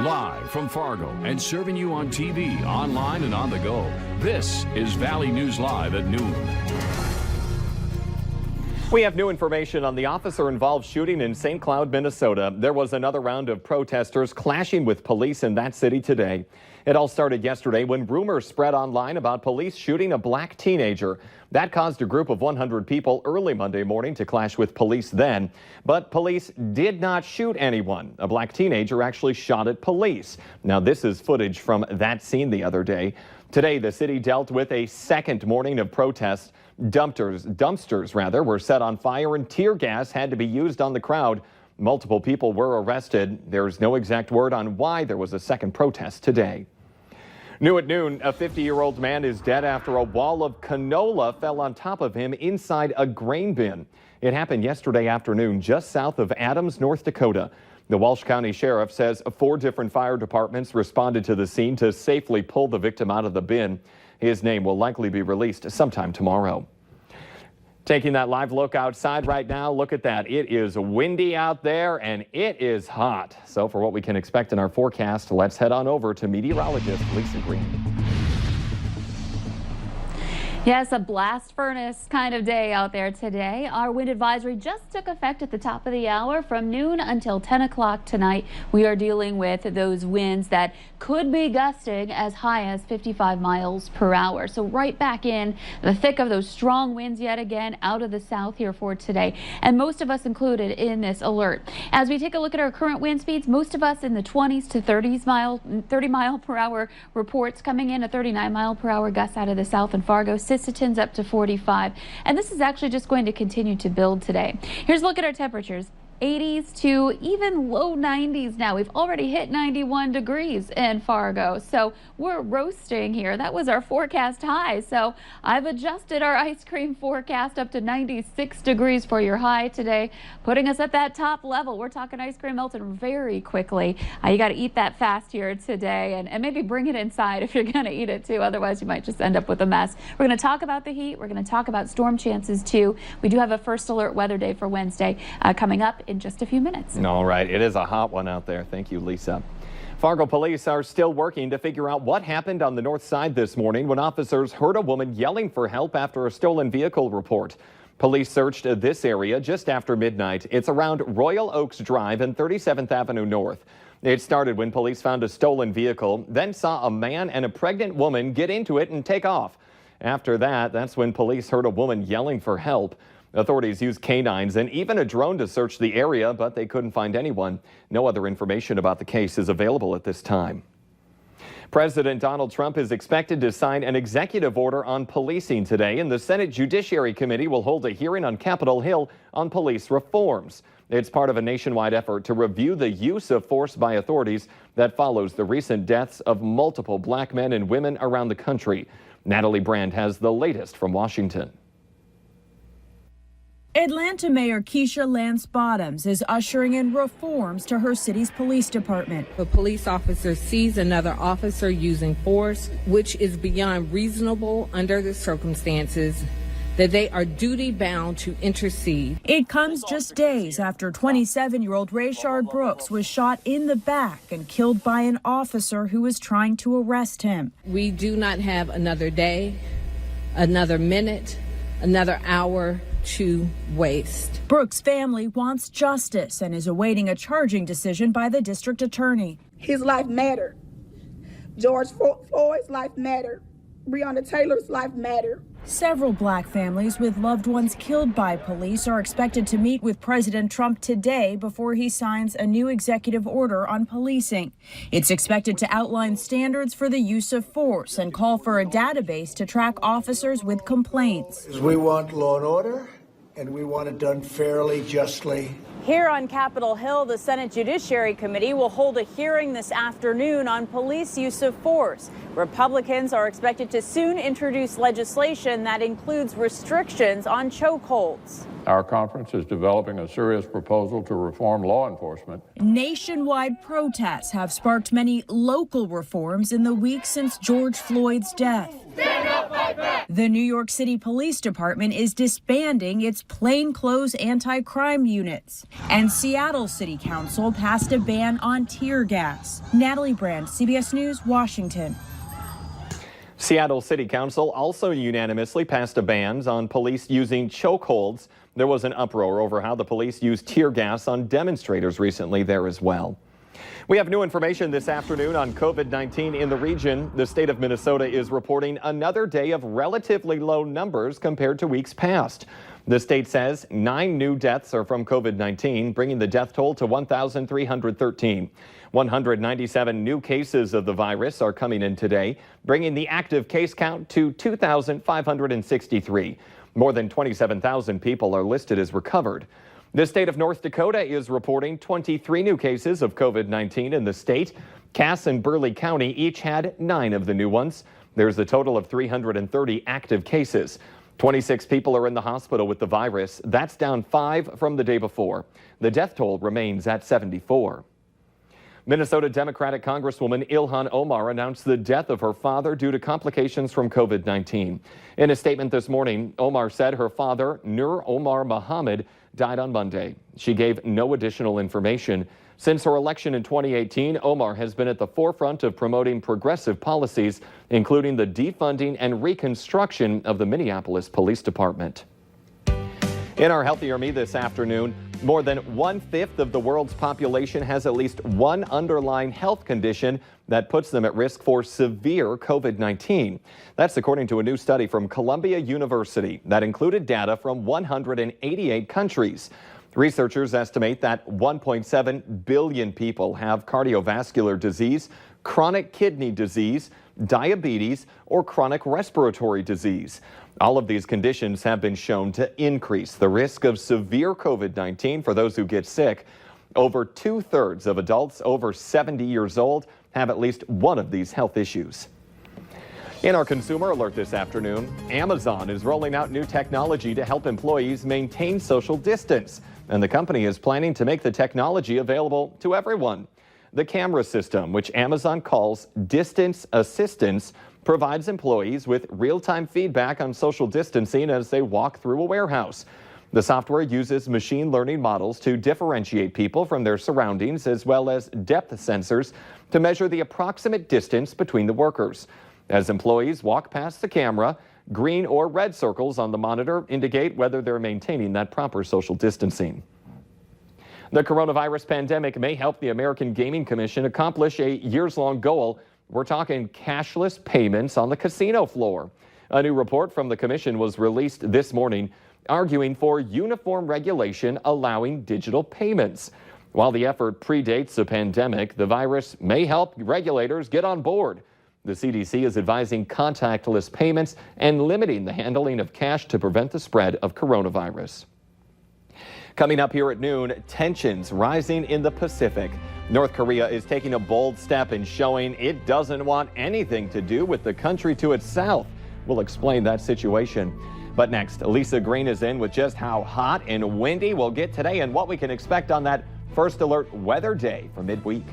Live from Fargo and serving you on TV, online, and on the go. This is Valley News Live at noon. We have new information on the officer-involved shooting in St. Cloud, Minnesota. There was another round of protesters clashing with police in that city today. It all started yesterday when rumors spread online about police shooting a black teenager. That caused a group of 100 people early Monday morning to clash with police then. But police did not shoot anyone. A black teenager actually shot at police. Now, this is footage from that scene the other day. Today, the city dealt with a second morning of protests. Dumpsters were set on fire and tear gas had to be used on the crowd. Multiple people were arrested. There's no exact word on why there was a second protest today. New at noon, a 50-year-old man is dead after a wall of canola fell on top of him inside a grain bin. It happened yesterday afternoon just south of Adams, North Dakota. The Walsh County Sheriff says 4 different fire departments responded to the scene to safely pull the victim out of the bin. His name will likely be released sometime tomorrow. Taking that live look outside right now, look at that. It is windy out there and it is hot. So for what we can expect in our forecast, let's head on over to meteorologist Lisa Green. Yes, a blast furnace kind of day out there today. Our wind advisory just took effect at the top of the hour. From noon until 10 o'clock tonight, we are dealing with those winds that could be gusting as high as 55 miles per hour. So right back in the thick of those strong winds yet again out of the south here for today. And most of us included in this alert. As we take a look at our current wind speeds, most of us in the 20s to 30 mile per hour reports coming in. A 39 mile per hour gust out of the south in Fargo. Sisseton's up to 45, and this is actually just going to continue to build today. Here's a look at our temperatures. 80s to even low 90s now. We've already hit 91 degrees in Fargo, so we're roasting here. That was our forecast high, so I've adjusted our ice cream forecast up to 96 degrees for your high today, putting us at that top level. We're talking ice cream melting very quickly. You got to eat that fast here today, and maybe bring it inside if you're going to eat it too. Otherwise, you might just end up with a mess. We're going to talk about the heat. We're going to talk about storm chances too. We do have a first alert weather day for Wednesday coming up in just a few minutes. All right, it is a hot one out there. Thank you, Lisa. Fargo police are still working to figure out what happened on the north side this morning when officers heard a woman yelling for help after a stolen vehicle report. Police searched this area just after midnight. It's around Royal Oaks Drive and 37th Avenue North. It started when police found a stolen vehicle, then saw a man and a pregnant woman get into it and take off. After that, that's when police heard a woman yelling for help. Authorities used canines and even a drone to search the area, but they couldn't find anyone. No other information about the case is available at this time. President Donald Trump is expected to sign an executive order on policing today, and the Senate Judiciary Committee will hold a hearing on Capitol Hill on police reforms. It's part of a nationwide effort to review the use of force by authorities that follows the recent deaths of multiple black men and women around the country. Natalie Brand has the latest from Washington. Atlanta Mayor Keisha Lance Bottoms is ushering in reforms to her city's police department. A police officer sees another officer using force, which is beyond reasonable under the circumstances, that they are duty-bound to intercede. It comes just days after 27-year-old Rayshard Brooks was shot in the back and killed by an officer who was trying to arrest him. We do not have another day, another minute, another hour to waste. Brooks' family wants justice and is awaiting a charging decision by the district attorney. His life mattered. George Floyd's life mattered. Breonna Taylor's life mattered. Several black families with loved ones killed by police are expected to meet with President Trump today before he signs a new executive order on policing. It's expected to outline standards for the use of force and call for a database to track officers with complaints. We want law and order, and we want it done fairly, justly. Here on Capitol Hill, the Senate Judiciary Committee will hold a hearing this afternoon on police use of force. Republicans are expected to soon introduce legislation that includes restrictions on chokeholds. Our conference is developing a serious proposal to reform law enforcement. Nationwide protests have sparked many local reforms in the weeks since George Floyd's death. Stand up, fight back! The New York City Police Department is disbanding its plainclothes anti-crime units. And Seattle City Council passed a ban on tear gas. Natalie Brand, CBS News, Washington. Seattle City Council also unanimously passed a ban on police using chokeholds. There was an uproar over how the police used tear gas on demonstrators recently there as well. We have new information this afternoon on COVID-19 in the region. The state of Minnesota is reporting another day of relatively low numbers compared to weeks past. The state says 9 new deaths are from COVID-19, bringing the death toll to 1,313. 197 new cases of the virus are coming in today, bringing the active case count to 2,563. More than 27,000 people are listed as recovered. The state of North Dakota is reporting 23 new cases of COVID-19 in the state. Cass and Burleigh County each had 9 of the new ones. There's a total of 330 active cases. 26 people are in the hospital with the virus. That's down 5 from the day before. The death toll remains at 74. Minnesota Democratic Congresswoman Ilhan Omar announced the death of her father due to complications from COVID-19. In a statement this morning, Omar said her father, Nur Omar Mohammed, died on Monday. She gave no additional information. Since her election in 2018, Omar has been at the forefront of promoting progressive policies, including the defunding and reconstruction of the Minneapolis Police Department. In our Healthier Me this afternoon, more than 1/5 of the world's population has at least one underlying health condition that puts them at risk for severe COVID-19. That's according to a new study from Columbia University that included data from 188 countries. Researchers estimate that 1.7 billion people have cardiovascular disease, chronic kidney disease, diabetes, or chronic respiratory disease. All of these conditions have been shown to increase the risk of severe COVID-19 for those who get sick. Over 2/3 of adults over 70 years old have at least one of these health issues. In our consumer alert this afternoon, Amazon is rolling out new technology to help employees maintain social distance, and the company is planning to make the technology available to everyone. The camera system, which Amazon calls Distance Assistance, provides employees with real-time feedback on social distancing as they walk through a warehouse. The software uses machine learning models to differentiate people from their surroundings, as well as depth sensors to measure the approximate distance between the workers. As employees walk past the camera, green or red circles on the monitor indicate whether they're maintaining that proper social distancing. The coronavirus pandemic may help the American Gaming Commission accomplish a years-long goal. We're talking cashless payments on the casino floor. A new report from the commission was released this morning, arguing for uniform regulation allowing digital payments. While the effort predates the pandemic, the virus may help regulators get on board. The CDC is advising contactless payments and limiting the handling of cash to prevent the spread of coronavirus. Coming up here at noon, tensions rising in the Pacific. North Korea is taking a bold step in showing it doesn't want anything to do with the country to its south. We'll explain that situation. But next, Lisa Green is in with just how hot and windy we'll get today and what we can expect on that first alert weather day for midweek.